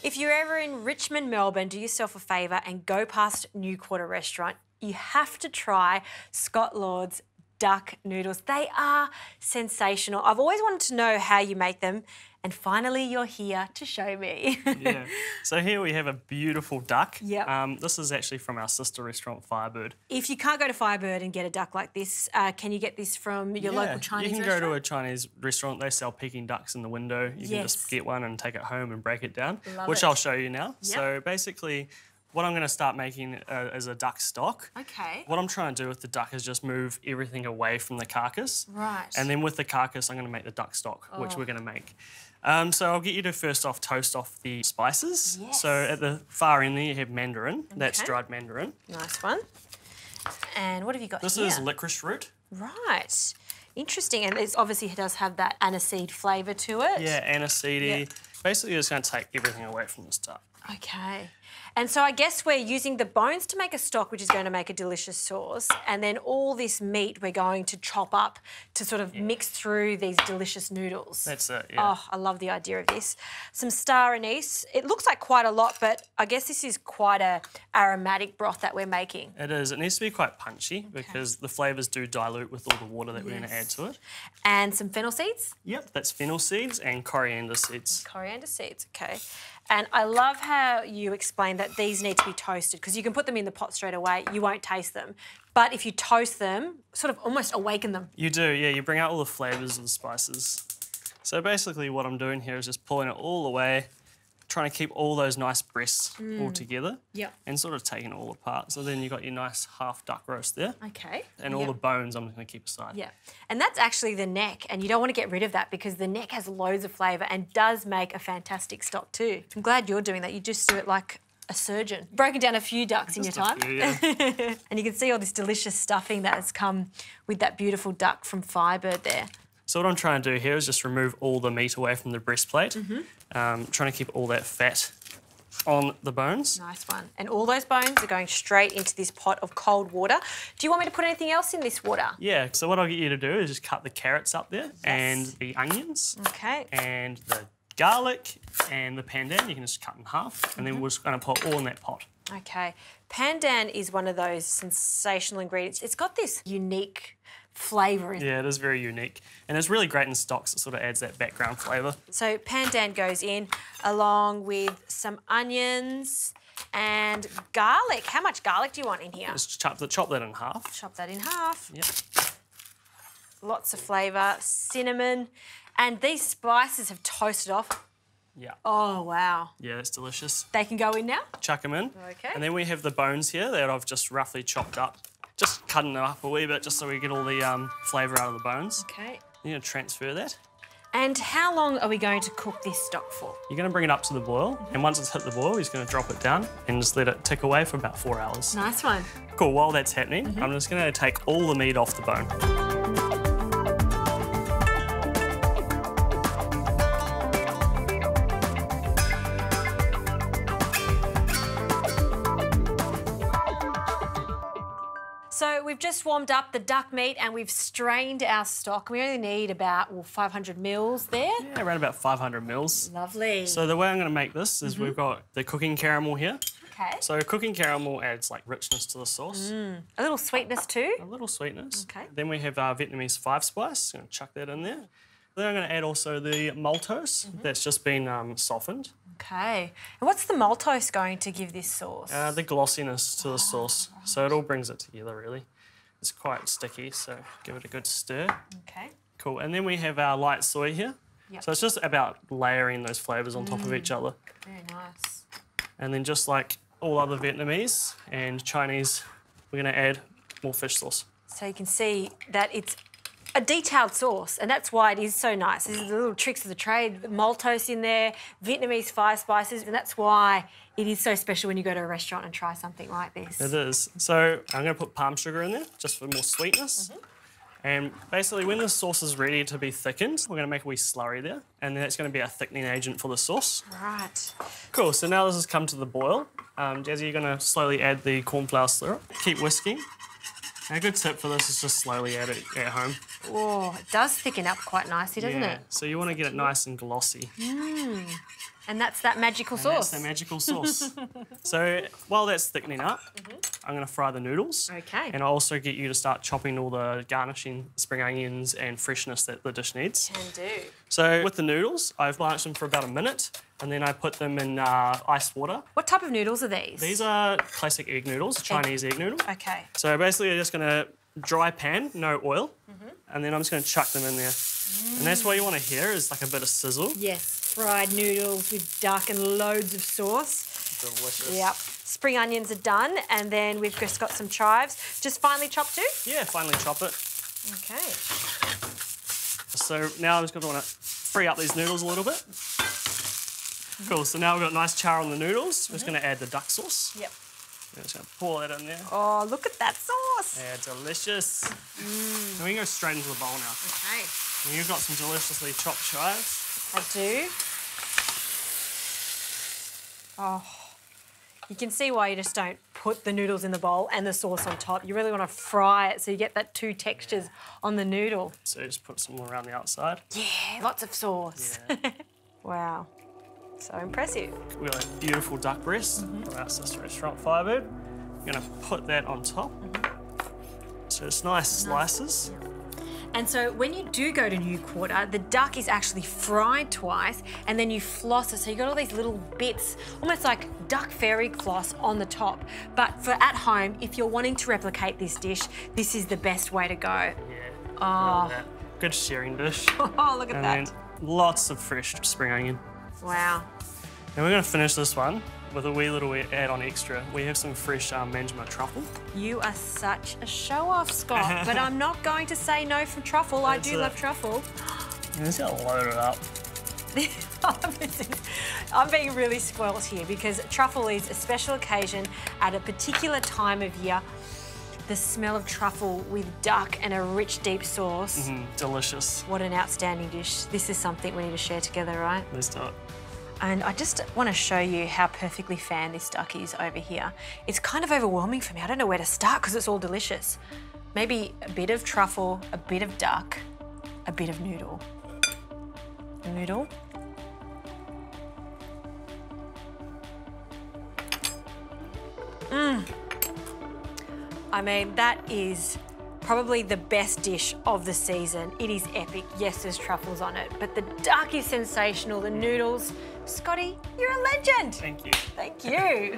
If you're ever in Richmond, Melbourne, do yourself a favour and go past New Quarter Restaurant. You have to try Scott Lord's duck noodles. They are sensational. I've always wanted to know how you make them, and finally you're here to show me. Yeah. So here we have a beautiful duck. Yep. This is actually from our sister restaurant, Firebird. If you can't go to Firebird and get a duck like this, can you get this from your local Chinese restaurant? You can go to a Chinese restaurant. They sell Peking ducks in the window. You can just get one and take it home and break it down, which I'll show you now. Yep. So basically, what I'm going to start making is a duck stock. Okay. What I'm trying to do with the duck is just move everything away from the carcass. Right. And then with the carcass, I'm going to make the duck stock, which we're going to make. So I'll get you to first off toast off the spices. Yes. So at the far end there you have mandarin. Okay. That's dried mandarin. Nice one. And what have you got here? This is licorice root. Right. Interesting. And it obviously does have that aniseed flavour to it. Yeah, aniseedy. Yep. Basically, it's going to take everything away from this duck. Okay. And so I guess we're using the bones to make a stock, which is going to make a delicious sauce, and then all this meat we're going to chop up to sort of mix through these delicious noodles. That's it, yeah. Oh, I love the idea of this. Some star anise. It looks like quite a lot, but I guess this is quite a aromatic broth that we're making. It is. It needs to be quite punchy because the flavours do dilute with all the water that we're going to add to it. And some fennel seeds? Yep, that's fennel seeds and coriander seeds. Coriander seeds, okay. And I love how you explained that these need to be toasted because you can put them in the pot straight away, you won't taste them. But if you toast them, sort of almost awaken them. You do, yeah. You bring out all the flavours of the spices. So basically what I'm doing here is just pulling it all away, trying to keep all those nice breasts all together and sort of taking it all apart. So then you've got your nice half duck roast there. Okay. And all the bones I'm going to keep aside. Yeah. And that's actually the neck, and you don't want to get rid of that because the neck has loads of flavour and does make a fantastic stock too. I'm glad you're doing that. You just do it like a surgeon. Broken down a few ducks in your time. Few, yeah. And you can see all this delicious stuffing that has come with that beautiful duck from Firebird there. So what I'm trying to do here is just remove all the meat away from the breastplate. Trying to keep all that fat on the bones. Nice one. And all those bones are going straight into this pot of cold water. Do you want me to put anything else in this water? Yeah, so what I'll get you to do is just cut the carrots up there and the onions. Okay. And the garlic and the pandan, you can just cut in half and then we're just going to put all in that pot. Okay. Pandan is one of those sensational ingredients. It's got this unique flavour. Yeah, it is very unique. And it's really great in stocks. It sort of adds that background flavour. So pandan goes in along with some onions and garlic. How much garlic do you want in here? Just chop that in half. Chop that in half. Yep. Lots of flavour, cinnamon. And these spices have toasted off. Yeah. Oh, wow. Yeah, that's delicious. They can go in now? Chuck them in. Okay. And then we have the bones here that I've just roughly chopped up. Just cutting them up a wee bit just so we get all the flavour out of the bones. Okay. You're going to transfer that. And how long are we going to cook this stock for? You're going to bring it up to the boil, and once it's hit the boil, you're just going to drop it down and just let it tick away for about 4 hours. Nice one. Cool. While that's happening, I'm just going to take all the meat off the bone. So we've just warmed up the duck meat and we've strained our stock. We only need about 500 mils there. Yeah, around about 500 mils. Lovely. So the way I'm going to make this is we've got the cooking caramel here. Okay. So cooking caramel adds like richness to the sauce. A little sweetness too. A little sweetness. Okay. Then we have our Vietnamese 5-spice. I'm going to chuck that in there. Then I'm going to add also the maltose that's just been softened. Okay. And what's the maltose going to give this sauce? The glossiness to the sauce. Right. So it all brings it together, really. It's quite sticky, so give it a good stir. Okay. Cool. And then we have our light soy here. Yep. So it's just about layering those flavours on top of each other. Very nice. And then just like all other Vietnamese and Chinese, we're going to add more fish sauce. So you can see that it's a detailed sauce, and that's why it is so nice. These are the little tricks of the trade. Maltose in there, Vietnamese 5 spices, and that's why it is so special when you go to a restaurant and try something like this. It is. So I'm going to put palm sugar in there just for more sweetness. And basically when the sauce is ready to be thickened, we're going to make a wee slurry there, and that's going to be our thickening agent for the sauce. Right. Cool, so now this has come to the boil. Jazzy, you're going to slowly add the cornflour syrup. Keep whisking. A good tip for this is just slowly add it at home. Oh, it does thicken up quite nicely, doesn't it? So you want to get it nice and glossy. And that's that magical sauce. That's the magical sauce. So while that's thickening up, I'm going to fry the noodles. Okay. And I'll also get you to start chopping all the garnishing spring onions and freshness that the dish needs. Can do. So with the noodles, I've blanched them for about a minute, and then I put them in ice water. What type of noodles are these? These are classic egg noodles, Chinese egg noodle. Okay. So basically, you're just going to dry pan, no oil, and then I'm just going to chuck them in there. And that's what you want to hear is like a bit of sizzle. Yes, fried noodles with duck and loads of sauce. Delicious. Yep. Spring onions are done, and then we've just got some chives. Just finely chopped too? Yeah, finely chop it. Okay. So now I'm just going to want to free up these noodles a little bit. Cool, so now we've got nice char on the noodles. We're just going to add the duck sauce. Yep. I'm just going to pour that in there. Oh, look at that sauce. Yeah, delicious. And we can go straight into the bowl now. Okay. And you've got some deliciously chopped chives. I do. Oh, you can see why you just don't put the noodles in the bowl and the sauce on top. You really want to fry it so you get that two textures on the noodle. So just put some more around the outside. Yeah, lots of sauce. Yeah. Wow. So impressive. We've got a beautiful duck breast from our sister restaurant, Firebird. We're going to put that on top. So it's nice slices. And so when you do go to New Quarter, the duck is actually fried twice and then you floss it. So you got all these little bits, almost like duck fairy floss on the top. But for at home, if you're wanting to replicate this dish, this is the best way to go. Yeah. Oh. Good sharing dish. Oh, look at that. And then lots of fresh spring onion. Wow. And we're going to finish this one with a wee little add-on extra. We have some fresh management truffle. You are such a show-off, Scott, but I'm not going to say no from truffle. I do love truffle. I'm just going to load it up. I'm being really spoilt here because truffle is a special occasion at a particular time of year. The smell of truffle with duck and a rich, deep sauce. Delicious. What an outstanding dish. This is something we need to share together, right? Let's do it. And I just want to show you how perfectly fanned this duck is over here. It's kind of overwhelming for me. I don't know where to start because it's all delicious. Maybe a bit of truffle, a bit of duck, a bit of noodle. Noodle. I mean, that is probably the best dish of the season. It is epic. Yes, there's truffles on it, but the duck is sensational. The noodles, Scotty, you're a legend. Thank you. Thank you.